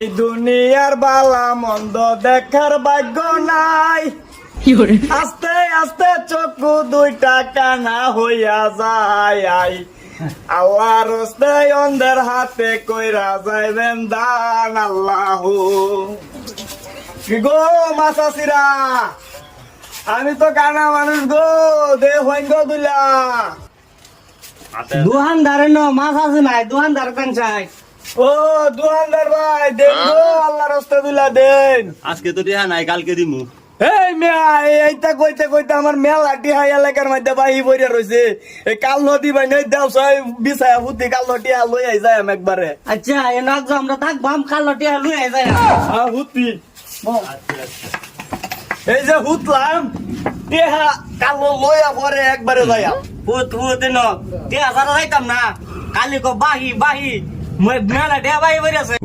এই দুনিয়ার বালা মন্দ দেখার ভাগ্য নাই, আস্তে আস্তে চক্ষু দুইটা কানা হইয়া যায়। আল্লাহর হস্তে অন্ধের হাতে কইরা যাইবেন দান আল্লাহ। গো মাসাসিরা, আমি তো কানা মানুষ গো, দে হইন গো দুলা দোকানদারে ন মাছ আছে নাই, দোকানদার কেন চাই? ও দোকানদার ভাই, দেন গো আল্লাহর হস্তে দুলা দেন। আজকে তো টিহা নাই, কালকে দিমু। এই মেয়া, এইটা কইতে কইতে আমার মেলা টিহা এলাকার মধ্যে বাহি বইরা রয়েছে। এই কাল নদী ভাই নেই দেও সবাই বিছায়া ফুটি কাল টিহা লই আই যায় আমি একবারে। আচ্ছা এনা আমরা থাকবাম, কালো টিয়া লুই আই যায়। হুতি এই যে হুতলাম টিহা কালো লইয়া পরে একবারে যাইয়া। হুত হুত ন টিয়া সারা যাইতাম না, কালি কো বাহি বাহি মেলা টিয়া বাহি বেরিয়েছে।